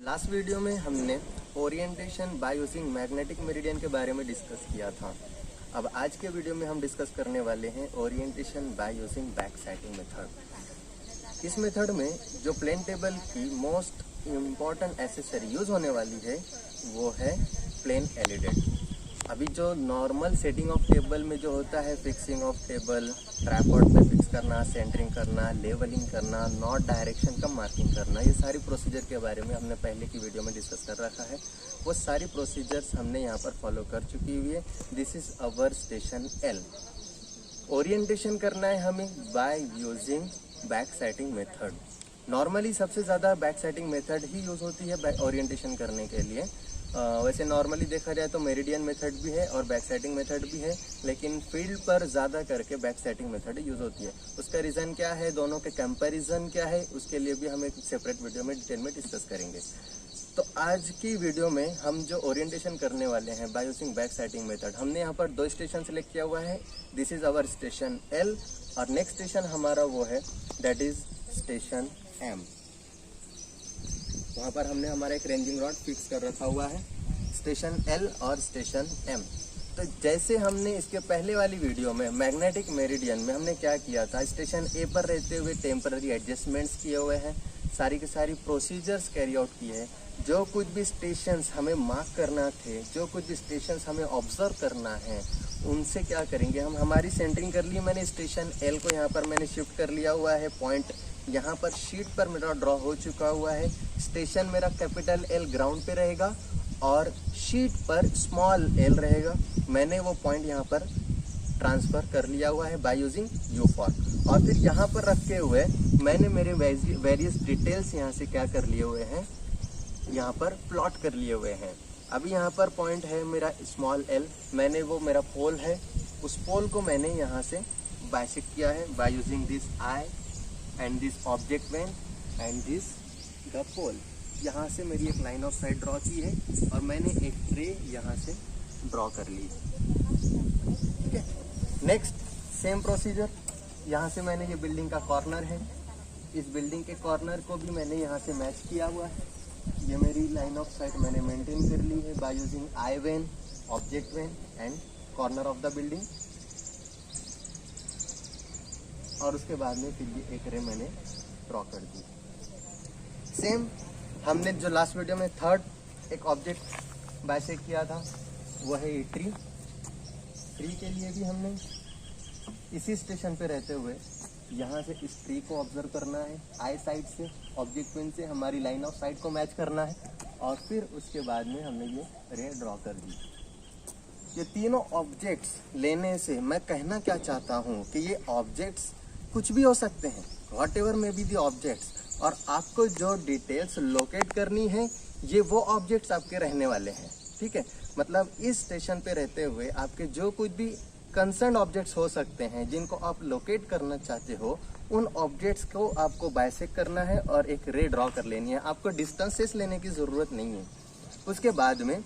Last video में हमने orientation by using magnetic meridian के बारे में डिस्कस किया था। अब आज के वीडियो में हम डिस्कस करने वाले हैं orientation by using back sighting method. इस मेथड में जो प्लेन टेबल की मोस्ट इम्पॉर्टेंट एक्सेसरी यूज होने वाली है वो है प्लेन एलिडेट। अभी जो नॉर्मल सेटिंग ऑफ टेबल में जो होता है फिक्सिंग ऑफ टेबल, ट्राइपॉड पे फिक्स करना, सेंटरिंग करना, लेवलिंग करना, नॉट डायरेक्शन का मार्किंग करना, ये सारी प्रोसीजर के बारे में हमने पहले की वीडियो में डिस्कस कर रखा है। वो सारी प्रोसीजर्स हमने यहाँ पर फॉलो कर चुकी हुई है। This is our station L. Orientation करना है हमें by using back sighting method. Normally सबसे ज़्यादा बैक साइटिंग मेथड ही यूज़ होती है ओरिएंटेशन करने के लिए। वैसे नॉर्मली देखा जाए तो मेरिडियन मेथड भी है और बैक साइटिंग मेथड भी है, लेकिन फील्ड पर ज़्यादा करके बैक साइटिंग मेथड यूज़ होती है। उसका रीज़न क्या है, दोनों के कंपैरिजन क्या है, उसके लिए भी हम एक सेपरेट वीडियो में डिटेल में डिस्कस करेंगे। तो आज की वीडियो में हम जो ओरिएंटेशन करने वाले हैं by using back sighting method, हमने यहाँ पर 2 स्टेशन सेलेक्ट किया हुआ है। This is our station L और नेक्स्ट स्टेशन हमारा वो है दैट इज़ स्टेशन एम। वहाँ पर हमने हमारा एक रेंजिंग रॉड फिक्स कर रखा हुआ है, स्टेशन एल और स्टेशन एम। तो जैसे हमने इसके पहले वाली वीडियो में मैग्नेटिक मेरिडियन में हमने क्या किया था, स्टेशन ए पर रहते हुए टेम्पररी एडजस्टमेंट्स किए हुए हैं, सारी के सारी प्रोसीजर्स कैरी आउट किए हैं। जो कुछ भी स्टेशंस हमें मार्क करना थे, जो कुछ भी स्टेशंस हमें ऑब्जर्व करना है, उनसे क्या करेंगे हम, हमारी सेंटरिंग कर ली। मैंने स्टेशन एल को यहाँ पर मैंने शिफ्ट कर लिया हुआ है, पॉइंट यहाँ पर शीट पर मेरा ड्रॉ हो चुका हुआ है। स्टेशन मेरा कैपिटल एल ग्राउंड पे रहेगा और शीट पर स्मॉल एल रहेगा। मैंने वो पॉइंट यहाँ पर ट्रांसफ़र कर लिया हुआ है बाय यूजिंग यू फॉर। और फिर यहाँ पर रखे हुए मैंने मेरे वेरियस डिटेल्स यहाँ से क्या कर लिए हुए हैं, यहाँ पर प्लॉट कर लिए हुए हैं। अभी यहाँ पर पॉइंट है मेरा स्मॉल एल, मैंने वो मेरा पोल है, उस पोल को मैंने यहाँ से बाइसेक्ट किया है by using this eye and this object vane and this the pole. यहाँ से मेरी एक लाइन ऑफ साइट ड्रॉ की है और मैंने एक ट्रे यहाँ से ड्रॉ कर ली। ठीक है, नेक्स्ट सेम प्रोसीजर। यहाँ से मैंने ये बिल्डिंग का कॉर्नर है, इस बिल्डिंग के कॉर्नर को भी मैंने यहाँ से मैच किया हुआ है। ये मेरी लाइन ऑफ साइट मैंने मेंटेन कर ली है by using I when, object vane and corner of the building. और उसके बाद में फिर ये एक रे मैंने ड्रॉ कर दी। सेम हमने जो लास्ट वीडियो में थर्ड एक ऑब्जेक्ट बाइसेक्ट किया था वो है ये ट्री। ट्री के लिए भी हमने इसी स्टेशन पे रहते हुए यहाँ से इस ट्री को ऑब्जर्व करना है, आई साइड से ऑब्जेक्ट पेन से हमारी लाइन ऑफ साइट को मैच करना है और फिर उसके बाद में हमने ये रे ड्रॉ कर दी। ये तीनों ऑब्जेक्ट्स लेने से मैं कहना क्या चाहता हूँ कि ये ऑब्जेक्ट्स कुछ भी हो सकते हैं, what ever may be the objects, और आपको जो डिटेल्स लोकेट करनी है ये वो ऑब्जेक्ट्स आपके रहने वाले हैं। ठीक है, मतलब इस स्टेशन पे रहते हुए आपके जो कुछ भी कंसर्न ऑब्जेक्ट्स हो सकते हैं जिनको आप लोकेट करना चाहते हो, उन ऑब्जेक्ट्स को आपको बाइसेक्ट करना है और एक रे ड्रॉ कर लेनी है। आपको डिस्टेंसेस लेने की ज़रूरत नहीं है। उसके बाद में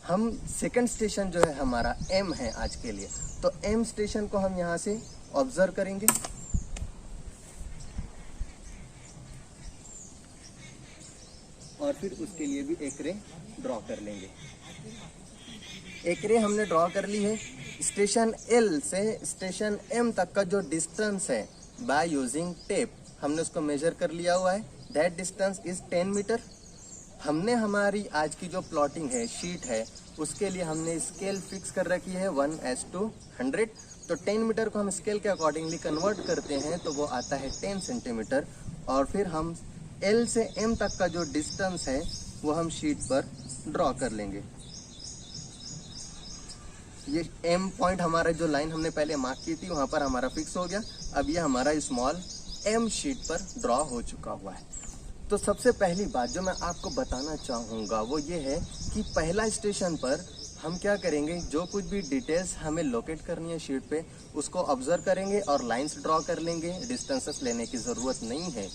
हम सेकंड स्टेशन जो है हमारा एम है आज के लिए, तो एम स्टेशन को हम यहाँ से ऑब्जर्व करेंगे और फिर उसके लिए भी एक रे ड्रॉ कर लेंगे। एक रे हमने ड्रॉ कर ली है। स्टेशन एल से स्टेशन एम तक का जो डिस्टेंस है बाय यूजिंग टेप हमने उसको मेजर कर लिया हुआ है। That distance is 10 metre. हमने हमारी आज की जो प्लॉटिंग है, शीट है, उसके लिए हमने स्केल फिक्स कर रखी है 1:100। तो 10 मीटर को हम स्केल के अकॉर्डिंगली कन्वर्ट करते हैं तो वो आता है 10 सेंटीमीटर। और फिर हम एल से एम तक का जो डिस्टेंस है वो हम शीट पर ड्रॉ कर लेंगे। ये एम पॉइंट हमारा जो लाइन हमने पहले मार्क की थी वहाँ पर हमारा फिक्स हो गया। अब ये हमारा स्मॉल एम शीट पर ड्रॉ हो चुका हुआ है। तो सबसे पहली बात जो मैं आपको बताना चाहूँगा वो ये है कि पहला स्टेशन पर हम क्या करेंगे, जो कुछ भी डिटेल्स हमें लोकेट करनी है शीट पे उसको ऑब्जर्व करेंगे और लाइंस ड्रॉ कर लेंगे। डिस्टेंसेस लेने की ज़रूरत नहीं है।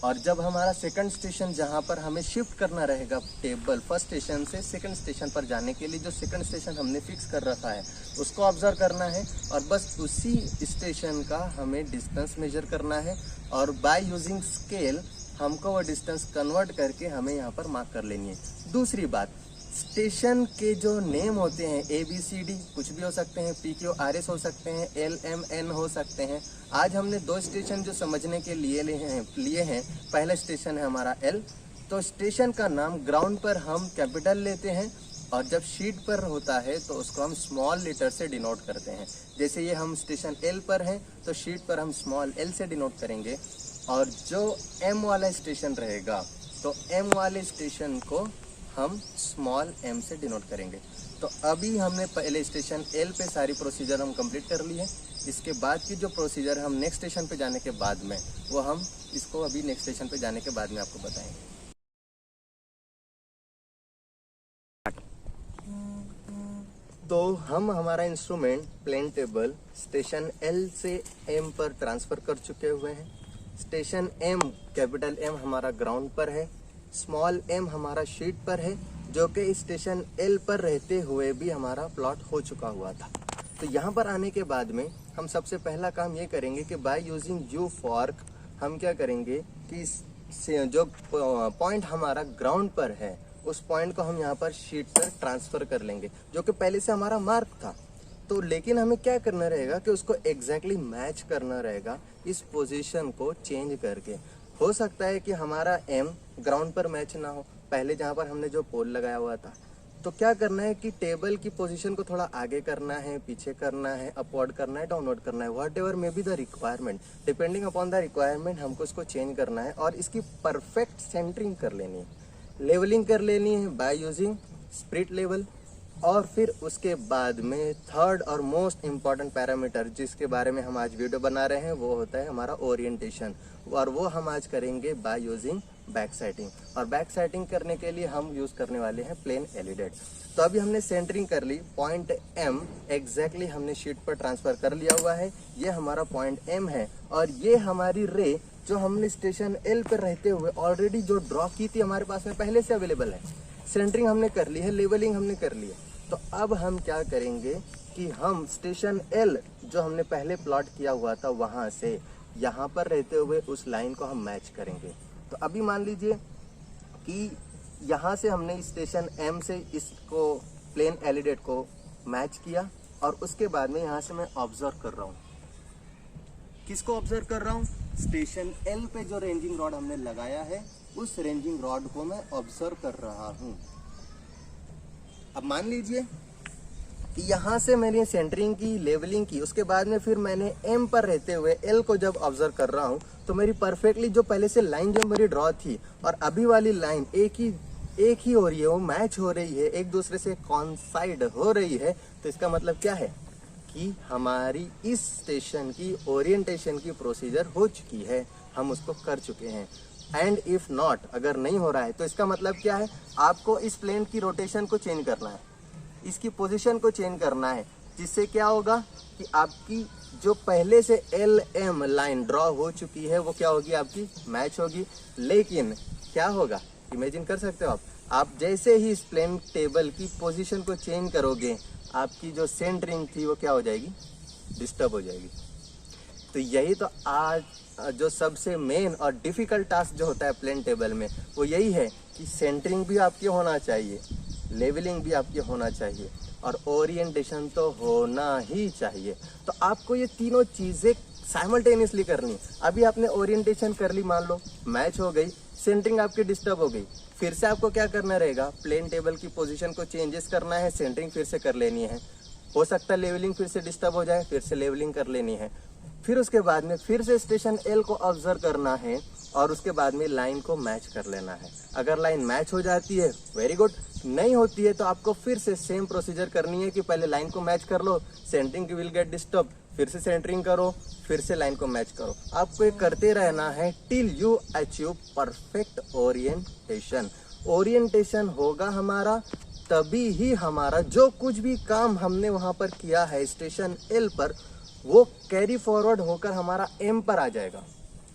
और जब हमारा सेकंड स्टेशन जहाँ पर हमें शिफ्ट करना रहेगा टेबल, फर्स्ट स्टेशन से सेकंड स्टेशन पर जाने के लिए जो सेकंड स्टेशन हमने फिक्स कर रखा है उसको ऑब्जर्व करना है और बस उसी स्टेशन का हमें डिस्टेंस मेजर करना है और बाय यूजिंग स्केल हमको वो डिस्टेंस कन्वर्ट करके हमें यहाँ पर मार्क कर लेनी है। दूसरी बात, स्टेशन के जो नेम होते हैं ABCD कुछ भी हो सकते हैं, PQRS हो सकते हैं, LMN हो सकते हैं। आज हमने 2 स्टेशन जो समझने के लिए हैं। पहला स्टेशन है हमारा L, तो स्टेशन का नाम ग्राउंड पर हम कैपिटल लेते हैं और जब शीट पर होता है तो उसको हम स्मॉल लेटर से डिनोट करते हैं। जैसे ये हम स्टेशन L पर हैं तो शीट पर हम स्मॉल l से डिनोट करेंगे, और जो M वाला स्टेशन रहेगा तो M वाले स्टेशन को हम स्मॉल m से डिनोट करेंगे। तो अभी हमने पहले स्टेशन L पे सारी प्रोसीजर हम कंप्लीट कर ली है। इसके बाद की जो प्रोसीजर हम नेक्स्ट स्टेशन पे जाने के बाद में, वो हम इसको अभी नेक्स्ट स्टेशन पे जाने के बाद में आपको बताएंगे। तो हम हमारा instrument plane table station L से M पर ट्रांसफर कर चुके हुए हैं। स्टेशन M कैपिटल M हमारा ग्राउंड पर है, स्मॉल m हमारा शीट पर है, जो कि स्टेशन L पर रहते हुए भी हमारा प्लॉट हो चुका हुआ था। तो यहाँ पर आने के बाद में हम सबसे पहला काम ये करेंगे कि बाय यूजिंग U फॉर्क हम क्या करेंगे कि जो पॉइंट हमारा ग्राउंड पर है उस पॉइंट को हम यहाँ पर शीट पर ट्रांसफर कर लेंगे, जो कि पहले से हमारा मार्क था। तो लेकिन हमें क्या करना रहेगा कि उसको एग्जैक्टली मैच करना रहेगा इस पोजीशन को चेंज करके। हो सकता है कि हमारा M ग्राउंड पर मैच ना हो, पहले जहाँ पर हमने जो पोल लगाया हुआ था। तो क्या करना है कि टेबल की पोजीशन को थोड़ा आगे करना है, पीछे करना है, अपवर्ड करना है, डाउनवर्ड करना है, what ever may be the requirement, depending upon the requirement हमको इसको चेंज करना है और इसकी परफेक्ट सेंटरिंग कर लेनी है, लेवलिंग कर लेनी है बाय यूजिंग स्प्लिट लेवल। और फिर उसके बाद में थर्ड और मोस्ट इम्पॉर्टेंट पैरामीटर जिसके बारे में हम आज वीडियो बना रहे हैं वो होता है हमारा ओरिएंटेशन, और वो हम आज करेंगे बाय यूजिंग बैक साइटिंग। और बैक साइटिंग करने के लिए हम यूज करने वाले हैं प्लेन एलिडेट। तो अभी हमने सेंटरिंग कर ली, पॉइंट M एग्जैक्टली हमने शीट पर ट्रांसफर कर लिया हुआ है। ये हमारा पॉइंट M है और ये हमारी रे जो हमने स्टेशन L पर रहते हुए ऑलरेडी जो ड्रॉ की थी हमारे पास में पहले से अवेलेबल है। सेंटरिंग हमने कर ली है, लेवलिंग हमने कर ली है। तो अब हम क्या करेंगे कि हम स्टेशन L जो हमने पहले प्लॉट किया हुआ था वहां से यहाँ पर रहते हुए उस लाइन को हम मैच करेंगे। तो अभी मान लीजिए कि यहाँ से हमने स्टेशन M से इसको प्लेन एलिडेट को मैच किया और उसके बाद में यहाँ से मैं ऑब्जर्व कर रहा हूँ। किसको ऑब्जर्व कर रहा हूँ? स्टेशन L पे जो रेंजिंग रॉड हमने लगाया है उस रेंजिंग रॉड को मैं ऑब्जर्व कर रहा हूँ। अब मान लीजिए कि यहाँ से मैंने सेंटरिंग की, लेवलिंग की, उसके बाद में फिर मैंने M पर रहते हुए L को जब ऑब्जर्व कर रहा हूँ तो मेरी परफेक्टली जो पहले से लाइन जो मेरी ड्रॉ थी और अभी वाली लाइन एक ही हो रही है, वो मैच हो रही है, एक दूसरे से कॉन्साइड हो रही है। तो इसका मतलब क्या है कि हमारी इस स्टेशन की ओरिएंटेशन की प्रोसीजर हो चुकी है, हम उसको कर चुके हैं। एंड इफ नॉट, अगर नहीं हो रहा है तो इसका मतलब क्या है, आपको इस प्लेन की रोटेशन को चेंज करना है, इसकी पोजीशन को चेंज करना है, जिससे क्या होगा कि आपकी जो पहले से LM लाइन ड्रॉ हो चुकी है वो क्या होगी, आपकी मैच होगी। लेकिन क्या होगा, इमेजिन कर सकते हो आप जैसे ही इस प्लेन टेबल की पोजीशन को चेंज करोगे आपकी जो सेंटरिंग थी वो क्या हो जाएगी, डिस्टर्ब हो जाएगी। तो यही तो आज जो सबसे मेन और डिफिकल्ट टास्क जो होता है प्लेन टेबल में वो यही है कि सेंटरिंग भी आपकी होना चाहिए, लेवलिंग भी आपकी होना चाहिए और ओरिएंटेशन तो होना ही चाहिए। तो आपको ये तीनों चीजें साइमल्टेनियसली करनी। अभी आपने ओरिएंटेशन कर ली, मान लो मैच हो गई, सेंटरिंग आपकी डिस्टर्ब हो गई, फिर से आपको क्या करना रहेगा, प्लेन टेबल की पोजीशन को चेंजेस करना है, सेंटरिंग फिर से कर लेनी है। हो सकता है लेवलिंग फिर से डिस्टर्ब हो जाए, फिर से लेवलिंग कर लेनी है। फिर उसके बाद में फिर से स्टेशन L को ऑब्जर्व करना है और उसके बाद में लाइन को मैच कर लेना है। अगर लाइन मैच हो जाती है वेरी गुड, नहीं होती है तो आपको फिर से सेम प्रोसीजर करनी है कि पहले लाइन को मैच कर लो, सेंटरिंग विल गेट डिस्टर्ब, फिर से सेंटरिंग करो, फिर से लाइन को मैच करो। आपको ये करते रहना है till you achieve perfect orientation. Orientation होगा हमारा तभी ही हमारा जो कुछ भी काम हमने वहां पर किया है स्टेशन L पर वो कैरी फॉरवर्ड होकर हमारा M पर आ जाएगा।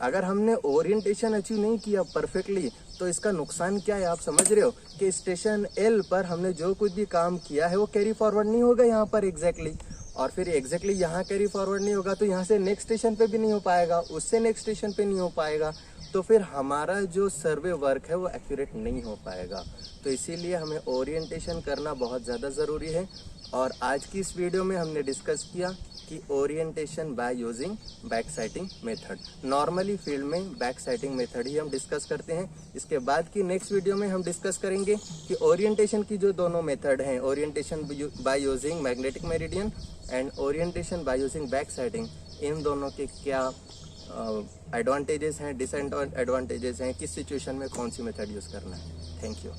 अगर हमने ओरिएंटेशन अचीव नहीं किया परफेक्टली तो इसका नुकसान क्या है, आप समझ रहे हो कि स्टेशन L पर हमने जो कुछ भी काम किया है वो कैरी फॉरवर्ड नहीं होगा यहाँ पर एग्जैक्टली, और फिर एग्जैक्टली यहाँ कैरी फॉरवर्ड नहीं होगा तो यहाँ से नेक्स्ट स्टेशन पे भी नहीं हो पाएगा, उससे नेक्स्ट स्टेशन पे नहीं हो पाएगा, तो फिर हमारा जो सर्वे वर्क है वो एक्यूरेट नहीं हो पाएगा। तो इसीलिए हमें ओरिएंटेशन करना बहुत ज़्यादा ज़रूरी है। और आज की इस वीडियो में हमने डिस्कस किया कि orientation by using back sighting method. Normally field में बैक साइटिंग मेथड ही हम डिस्कस करते हैं। इसके बाद की नेक्स्ट वीडियो में हम डिस्कस करेंगे कि ओरिएंटेशन की जो दोनों मेथड हैं, orientation by using magnetic meridian and orientation by using back sighting, इन दोनों के क्या एडवांटेजेस हैं, डिसएडवांटेजेस हैं, किस सिचुएशन में कौन सी मेथड यूज़ करना है। Thank you.